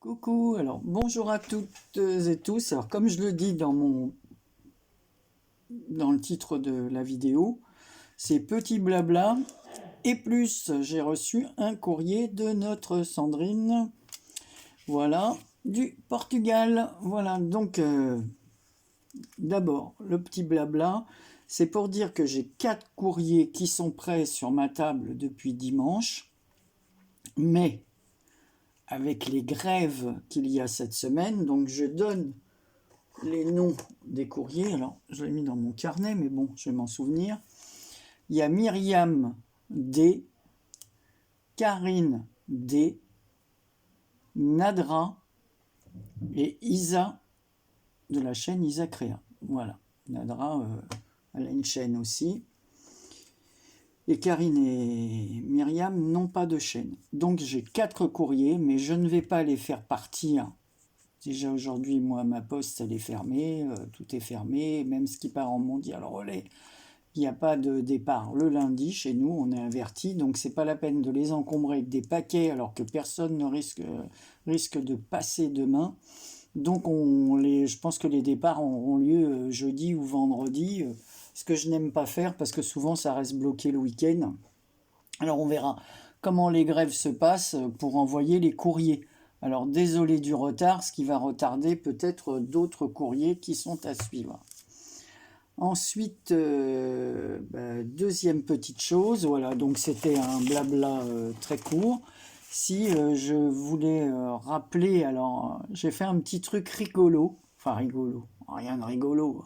Coucou, alors bonjour à toutes et tous. Alors comme je le dis dans le titre de la vidéo, c'est petit blabla et plus j'ai reçu un courrier de notre Sandrine, voilà, du Portugal. Voilà, donc d'abord le petit blabla, c'est pour dire que j'ai 4 courriers qui sont prêts sur ma table depuis dimanche, mais avec les grèves qu'il y a cette semaine, donc je donne les noms des courriers. Alors, je l'ai mis dans mon carnet, mais bon, je vais m'en souvenir. Il y a Myriam D, Karine D, Nadra et Isa de la chaîne Isa Créa. Voilà. Nadra, elle a une chaîne aussi. Et Karine et Myriam n'ont pas de chaîne. Donc j'ai 4 courriers, mais je ne vais pas les faire partir. Déjà aujourd'hui, moi, ma poste, elle est fermée, tout est fermé, même ce qui part en mondial relais. Il n'y a pas de départ le lundi chez nous, on est averti, donc c'est pas la peine de les encombrer avec des paquets alors que personne ne risque de passer demain. Donc je pense que les départs auront lieu jeudi ou vendredi, ce que je n'aime pas faire parce que souvent ça reste bloqué le week-end. Alors on verra comment les grèves se passent pour envoyer les courriers. Alors désolé du retard, ce qui va retarder peut-être d'autres courriers qui sont à suivre. Ensuite, deuxième petite chose, voilà, donc c'était un blabla très court. Si je voulais rappeler, alors j'ai fait un petit truc rigolo, enfin rigolo, rien de rigolo,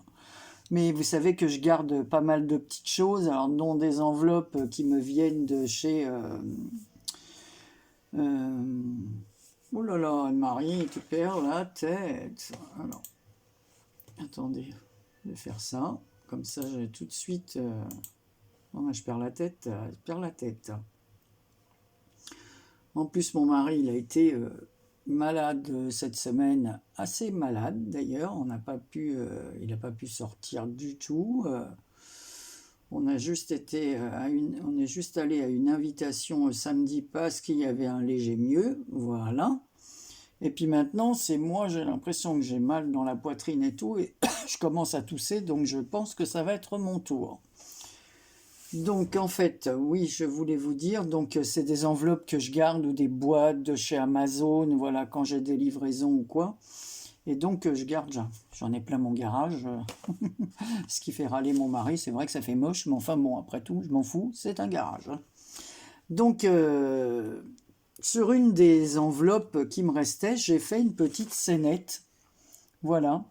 mais vous savez que je garde pas mal de petites choses, alors dont des enveloppes qui me viennent de chez... oh là là, Anne-Marie, tu perds la tête. Alors, attendez, je vais faire ça. Comme ça, j'ai tout de suite... oh, je perds la tête, je perds la tête. En plus, mon mari, il a été malade cette semaine, assez malade d'ailleurs. Il n'a pas pu sortir du tout. On est juste allé à une invitation samedi parce qu'il y avait un léger mieux, voilà. Et puis maintenant, c'est moi, j'ai l'impression que j'ai mal dans la poitrine et tout, et je commence à tousser, donc je pense que ça va être mon tour. Donc en fait, oui, je voulais vous dire, donc c'est des enveloppes que je garde ou des boîtes de chez Amazon, voilà, quand j'ai des livraisons ou quoi. Et donc je garde, j'en ai plein mon garage, ce qui fait râler mon mari, c'est vrai que ça fait moche, mais enfin bon, après tout, je m'en fous, c'est un garage. Donc sur une des enveloppes qui me restait, j'ai fait une petite scénette, voilà,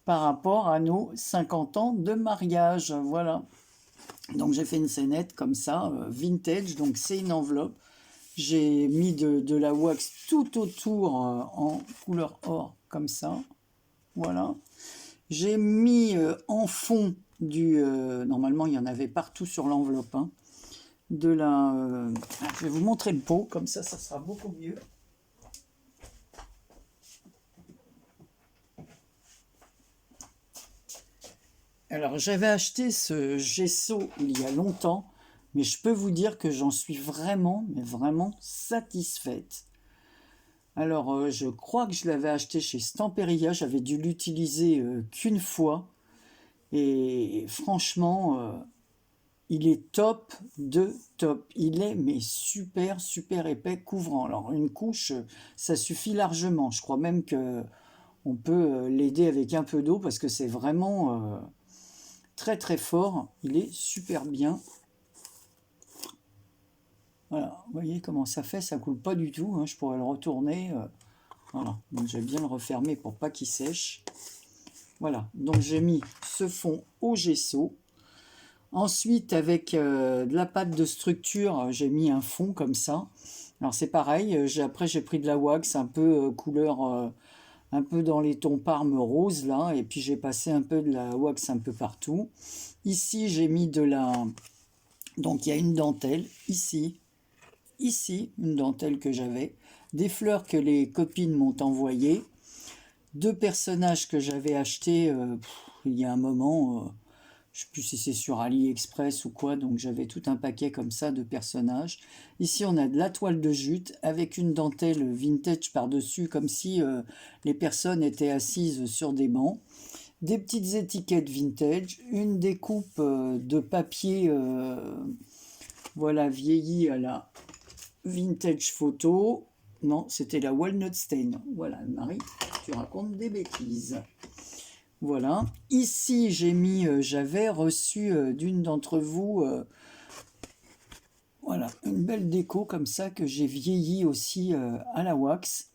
par rapport à nos 50 ans de mariage, voilà. Donc j'ai fait une scénette comme ça, vintage, donc c'est une enveloppe. J'ai mis de la wax tout autour en couleur or, comme ça, voilà. J'ai mis en fond normalement il y en avait partout sur l'enveloppe, hein, je vais vous montrer le pot, comme ça sera beaucoup mieux. Alors j'avais acheté ce gesso il y a longtemps, mais je peux vous dire que j'en suis vraiment, mais vraiment satisfaite. Alors je crois que je l'avais acheté chez Stamperia, j'avais dû l'utiliser qu'une fois, et franchement, il est top de top. Il est mais super, super épais, couvrant. Alors une couche, ça suffit largement. Je crois même que on peut l'aider avec un peu d'eau parce que c'est vraiment très très fort. Il est super bien. Voilà, vous voyez comment ça fait, ça coule pas du tout, hein. Je pourrais le retourner. Voilà, donc je vais bien le refermer pour pas qu'il sèche. Voilà, donc j'ai mis ce fond au gesso. Ensuite, avec de la pâte de structure, j'ai mis un fond comme ça. Alors c'est pareil, après j'ai pris de la wax un peu couleur, un peu dans les tons parme rose là, et puis j'ai passé un peu de la wax un peu partout. Ici j'ai mis donc il y a une dentelle, ici une dentelle que j'avais, des fleurs que les copines m'ont envoyées, 2 personnages que j'avais achetés il y a un moment, Je sais plus si c'est sur AliExpress ou quoi, donc j'avais tout un paquet comme ça de personnages. Ici, on a de la toile de jute avec une dentelle vintage par-dessus, comme si les personnes étaient assises sur des bancs. Des petites étiquettes vintage, une découpe de papier, voilà, vieilli à la vintage photo. Non, c'était la Walnut Stain. Voilà, Marie, tu racontes des bêtises. Voilà. Ici, j'avais reçu d'une d'entre vous, voilà, une belle déco comme ça que j'ai vieilli aussi à la wax.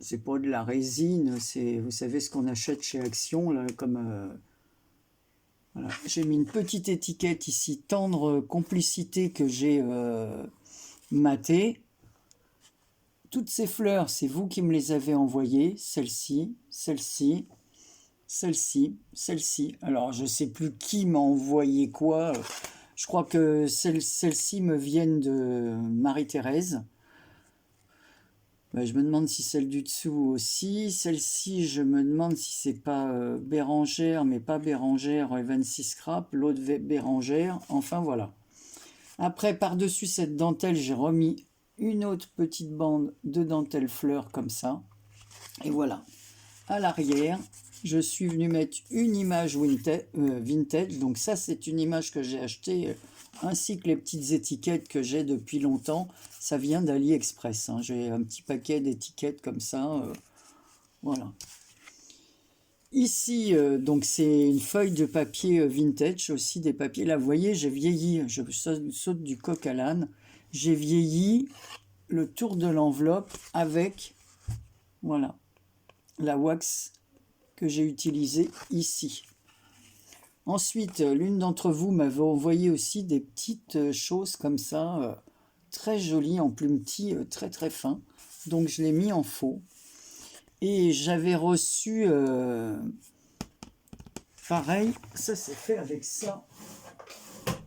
C'est pas de la résine, c'est, vous savez ce qu'on achète chez Action, là, comme... voilà. J'ai mis une petite étiquette ici, tendre complicité, que j'ai maté. Toutes ces fleurs, c'est vous qui me les avez envoyées. Celle-ci, celle-ci, celle-ci, celle-ci. Alors, je sais plus qui m'a envoyé quoi. Je crois que celles-ci me viennent de Marie-Thérèse. Je me demande si celle du dessous aussi. Celle-ci, je me demande si c'est pas Bérangère, mais pas Bérangère, 26 Scrap, l'autre Bérangère. Enfin, voilà. Après, par-dessus cette dentelle, j'ai remis une autre petite bande de dentelle fleur comme ça. Et voilà. À l'arrière, je suis venu mettre une image vintage. Donc ça, c'est une image que j'ai achetée, ainsi que les petites étiquettes que j'ai depuis longtemps. Ça vient d'AliExpress. Hein. J'ai un petit paquet d'étiquettes comme ça. Voilà. Ici, donc c'est une feuille de papier vintage, aussi des papiers. Là, vous voyez, j'ai vieilli. Je saute du coq à l'âne. J'ai vieilli le tour de l'enveloppe avec, voilà, la wax que j'ai utilisée ici. Ensuite, l'une d'entre vous m'avait envoyé aussi des petites choses comme ça, très jolies, en plumetis, très très fin. Donc je l'ai mis en faux. Et j'avais reçu, pareil, ça c'est fait avec ça.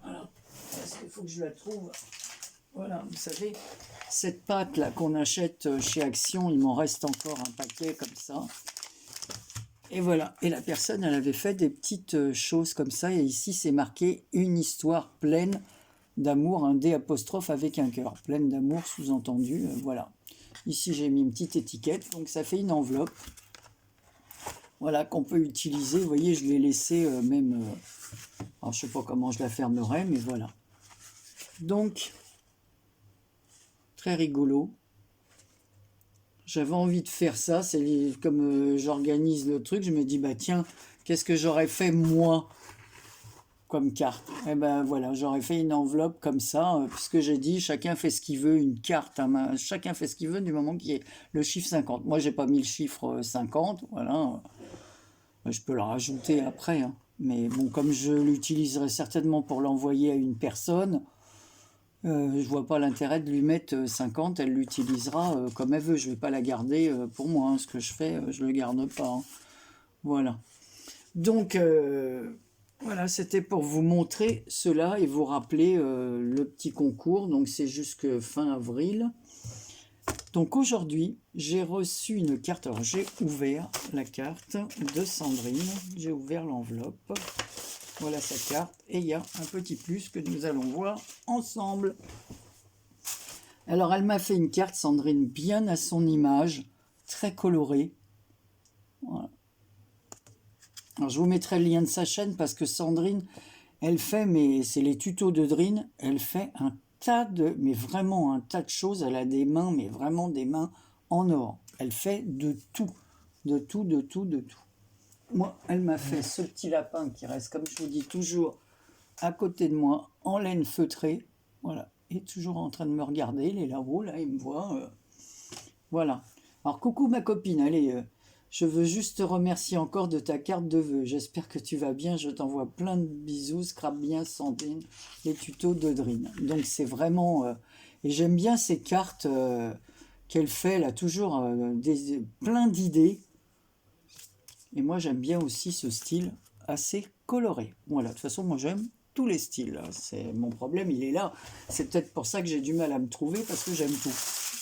Voilà. Est-ce qu'il faut que je la trouve? Voilà, vous savez, cette pâte là qu'on achète chez Action, il m'en reste encore un paquet comme ça. Et voilà, et la personne, elle avait fait des petites choses comme ça, et ici c'est marqué une histoire pleine d'amour, un D apostrophe avec un cœur, pleine d'amour sous-entendu, voilà. Ici j'ai mis une petite étiquette, donc ça fait une enveloppe, voilà, qu'on peut utiliser. Vous voyez, je l'ai laissé même, alors je sais pas comment je la fermerai, mais voilà. Donc, très rigolo. J'avais envie de faire ça, c'est comme j'organise le truc, je me dis, bah tiens, qu'est-ce que j'aurais fait moi comme carte? Et ben voilà, j'aurais fait une enveloppe comme ça, puisque j'ai dit, chacun fait ce qu'il veut, une carte, hein, chacun fait ce qu'il veut du moment qu'il y ait le chiffre 50. Moi, j'ai pas mis le chiffre 50, voilà, je peux le rajouter après, hein. Mais bon, comme je l'utiliserai certainement pour l'envoyer à une personne, je vois pas l'intérêt de lui mettre 50, elle l'utilisera comme elle veut. Je vais pas la garder pour moi. Hein. Ce que je fais, je le garde pas. Hein. Voilà. Donc, voilà, c'était pour vous montrer cela et vous rappeler le petit concours. Donc, c'est jusque fin avril. Donc, aujourd'hui, j'ai reçu une carte. Alors, j'ai ouvert la carte de Sandrine. J'ai ouvert l'enveloppe. Voilà sa carte. Et il y a un petit plus que nous allons voir ensemble. Alors, elle m'a fait une carte, Sandrine, bien à son image, très colorée. Voilà. Alors, je vous mettrai le lien de sa chaîne parce que Sandrine, elle fait, mais c'est les tutos de Drine, elle fait un tas de, mais vraiment un tas de choses. Elle a des mains, mais vraiment des mains en or. Elle fait de tout, de tout, de tout, de tout. Moi, elle m'a fait ce petit lapin qui reste, comme je vous dis toujours, à côté de moi, en laine feutrée. Voilà. Et toujours en train de me regarder. Il est là-haut, là, il me voit. Voilà. Alors, coucou ma copine. Allez, je veux juste te remercier encore de ta carte de vœux. J'espère que tu vas bien. Je t'envoie plein de bisous. Scrape bien, Sandrine. Les tutos de Drine. Donc, c'est vraiment... et j'aime bien ces cartes qu'elle fait. Elle a toujours plein d'idées. Et moi, j'aime bien aussi ce style assez coloré. Voilà, de toute façon, moi, j'aime tous les styles. C'est mon problème, il est là. C'est peut-être pour ça que j'ai du mal à me trouver, parce que j'aime tout.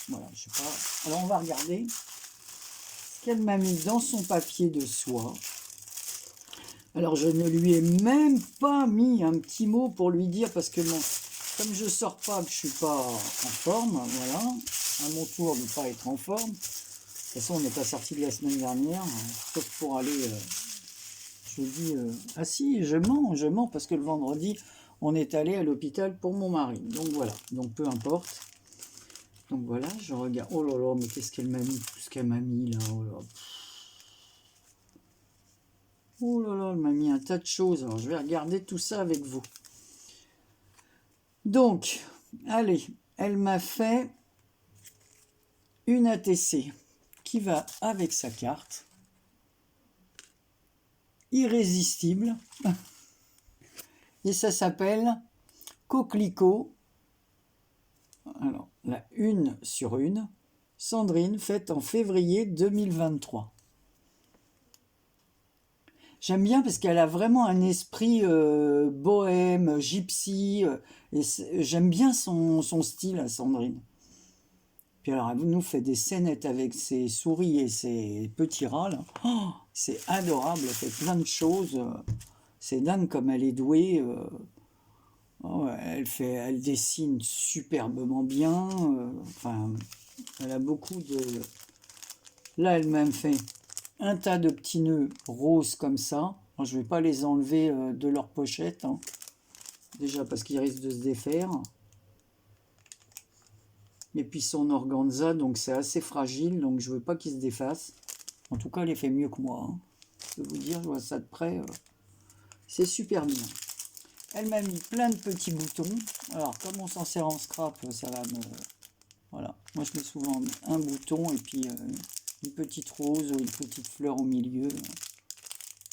Voilà, je sais pas. Alors, on va regarder ce qu'elle m'a mis dans son papier de soie. Alors je ne lui ai même pas mis un petit mot pour lui dire, parce que comme je sors pas, que je suis pas en forme, voilà, à mon tour de ne pas être en forme. De toute façon, on n'est pas sorti de la semaine dernière, sauf pour aller, je dis, ah si, je mens, parce que le vendredi, on est allé à l'hôpital pour mon mari. Donc voilà, donc peu importe. Donc voilà, je regarde, oh là là, mais qu'est-ce qu'elle m'a mis, tout ce qu'elle m'a mis là, oh là. Oh là là, elle m'a mis un tas de choses. Alors, je vais regarder tout ça avec vous. Donc, allez, elle m'a fait une ATC qui va avec sa carte. Irrésistible. Et ça s'appelle Coquelicot. Alors, la 1/1. Sandrine, faite en février 2023. J'aime bien parce qu'elle a vraiment un esprit bohème, gypsy, et j'aime bien son style à Sandrine. Puis alors, elle nous fait des scénettes avec ses souris et ses petits rats, là. Oh, c'est adorable, elle fait plein de choses. C'est dingue comme elle est douée. Oh, elle dessine superbement bien. Enfin, elle a beaucoup de... Là, elle m'a fait un tas de petits nœuds roses comme ça. Alors, je ne vais pas les enlever de leur pochette, hein. Déjà parce qu'ils risquent de se défaire. Et puis son organza, donc c'est assez fragile, donc je veux pas qu'il se défasse. En tout cas, elle est fait mieux que moi, hein. Je peux vous dire, je vois ça de près. C'est super bien. Elle m'a mis plein de petits boutons. Alors, comme on s'en sert en scrap, ça va me... Voilà. Moi, je mets souvent un bouton et puis une petite rose ou une petite fleur au milieu.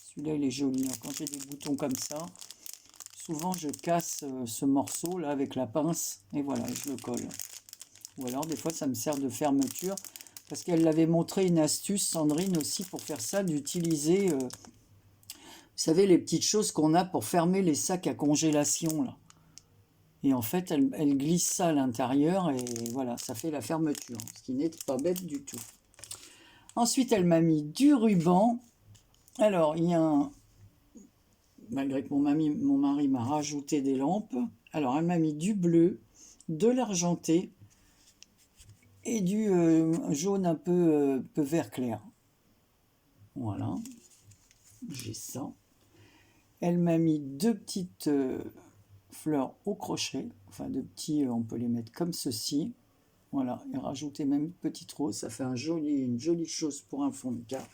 Celui-là, il est joli. Quand j'ai des boutons comme ça, souvent, je casse ce morceau-là avec la pince. Et voilà, je le colle. Ou alors, des fois, ça me sert de fermeture. Parce qu'elle l'avait montré une astuce, Sandrine, aussi, pour faire ça, d'utiliser... vous savez, les petites choses qu'on a pour fermer les sacs à congélation, là. Et en fait, elle glisse ça à l'intérieur et voilà, ça fait la fermeture, ce qui n'est pas bête du tout. Ensuite, elle m'a mis du ruban. Alors, il y a un... Malgré que mon mari m'a rajouté des lampes. Alors, elle m'a mis du bleu, de l'argenté et du jaune un peu vert clair. Voilà, j'ai ça. Elle m'a mis deux petites fleurs au crochet, enfin de petits, on peut les mettre comme ceci. Voilà, et rajouter même une petite rose, ça fait une jolie chose pour un fond de carte.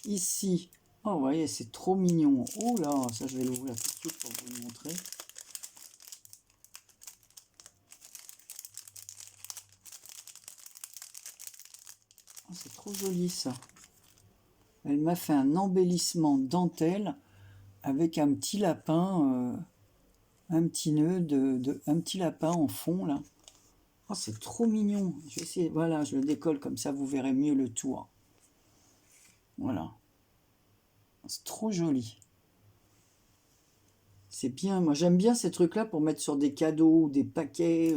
Ici, oh vous voyez, c'est trop mignon. Oh là, ça je vais l'ouvrir tout de suite pour vous le montrer. Oh, c'est trop joli ça. Elle m'a fait un embellissement dentelle avec un petit lapin, un petit nœud un petit lapin en fond là. Oh, c'est trop mignon. Je vais essayer, voilà, je le décolle comme ça, vous verrez mieux le tour. Voilà. C'est trop joli. C'est bien. Moi, j'aime bien ces trucs-là pour mettre sur des cadeaux ou des paquets.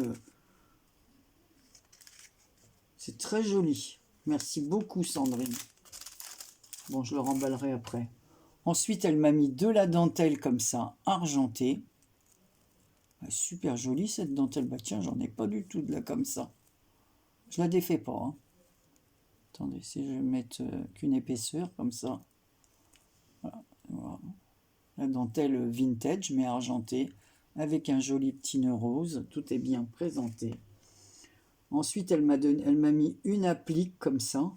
C'est très joli. Merci beaucoup, Sandrine. Bon, je le remballerai après. Ensuite, elle m'a mis de la dentelle comme ça, argentée. Super jolie cette dentelle. Bah tiens, j'en ai pas du tout de là comme ça. Je la défais pas, hein. Attendez, si je vais mettre qu'une épaisseur comme ça. Voilà. Voilà. La dentelle vintage mais argentée avec un joli petit nœud rose. Tout est bien présenté. Ensuite, elle m'a mis une applique comme ça.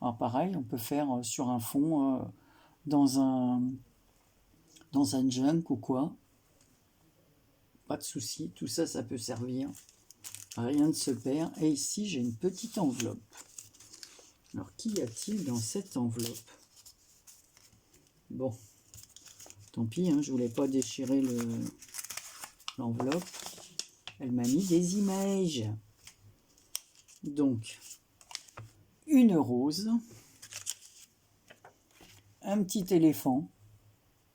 Alors pareil, on peut faire sur un fond dans un junk ou quoi. Pas de souci, tout ça, ça peut servir. Rien ne se perd. Et ici, j'ai une petite enveloppe. Alors, qu'y a-t-il dans cette enveloppe? Bon, tant pis, hein, je voulais pas déchirer l'enveloppe. Elle m'a mis des images. Donc, une rose, un petit éléphant,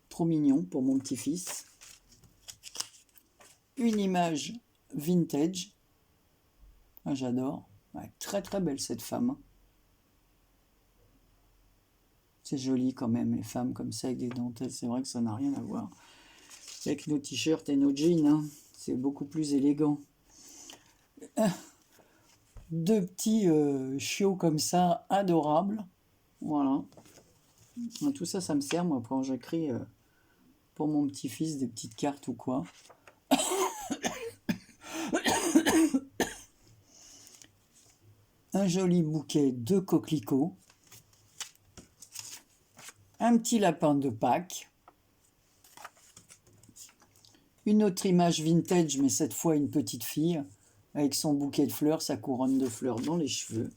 trop mignon pour mon petit-fils, une image vintage, ah, j'adore, ouais, très très belle cette femme. C'est joli quand même, les femmes comme ça avec des dentelles. C'est vrai que ça n'a rien à voir avec nos t-shirts et nos jeans, hein. C'est beaucoup plus élégant. Deux petits chiots comme ça, adorables. Voilà. Tout ça, ça me sert, moi, quand j'écris pour mon petit-fils des petites cartes ou quoi. Un joli bouquet de coquelicots. Un petit lapin de Pâques. Une autre image vintage, mais cette fois une petite fille, avec son bouquet de fleurs, sa couronne de fleurs dans les cheveux.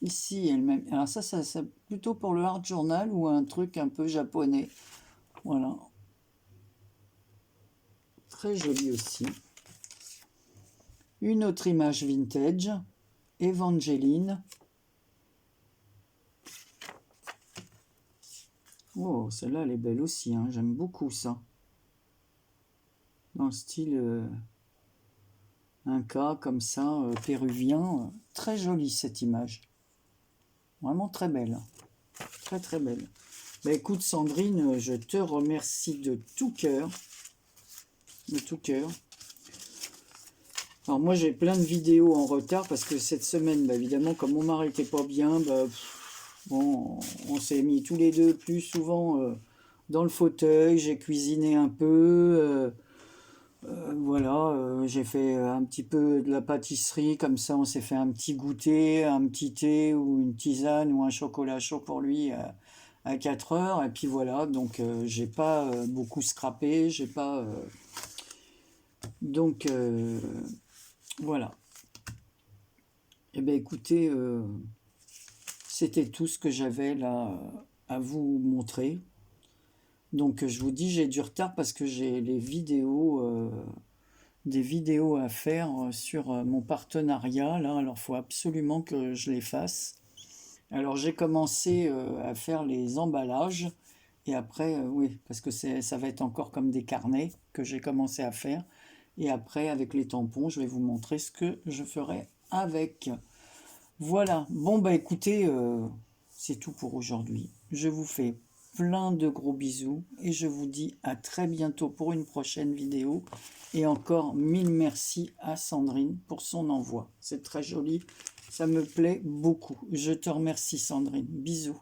Ici, elle-même. Alors ça, c'est plutôt pour le art journal ou un truc un peu japonais. Voilà. Très joli aussi. Une autre image vintage. Evangeline. Oh, celle-là, elle est belle aussi, hein. J'aime beaucoup ça. Dans le style Inca, comme ça, péruvien. Très jolie cette image. Vraiment très belle. Très très belle. Bah, écoute Sandrine, je te remercie de tout cœur. De tout cœur. Alors moi j'ai plein de vidéos en retard parce que cette semaine, bah, évidemment, comme mon mari n'était pas bien, bah, bon, on s'est mis tous les deux plus souvent dans le fauteuil. J'ai cuisiné un peu. Voilà, j'ai fait un petit peu de la pâtisserie, comme ça on s'est fait un petit goûter, un petit thé ou une tisane ou un chocolat chaud pour lui à 4 heures. Et puis voilà, donc j'ai pas beaucoup scrappé, j'ai pas... donc voilà. Eh bien écoutez, c'était tout ce que j'avais là à vous montrer. Donc je vous dis, j'ai du retard parce que j'ai les vidéos... des vidéos à faire sur mon partenariat là, alors il faut absolument que je les fasse. Alors j'ai commencé à faire les emballages et après oui, parce que ça va être encore comme des carnets que j'ai commencé à faire, et après avec les tampons je vais vous montrer ce que je ferai avec. Voilà, bon bah écoutez, c'est tout pour aujourd'hui. Je vous fais plein de gros bisous et je vous dis à très bientôt pour une prochaine vidéo. Et encore mille merci à Sandrine pour son envoi. C'est très joli, ça me plaît beaucoup. Je te remercie Sandrine, bisous.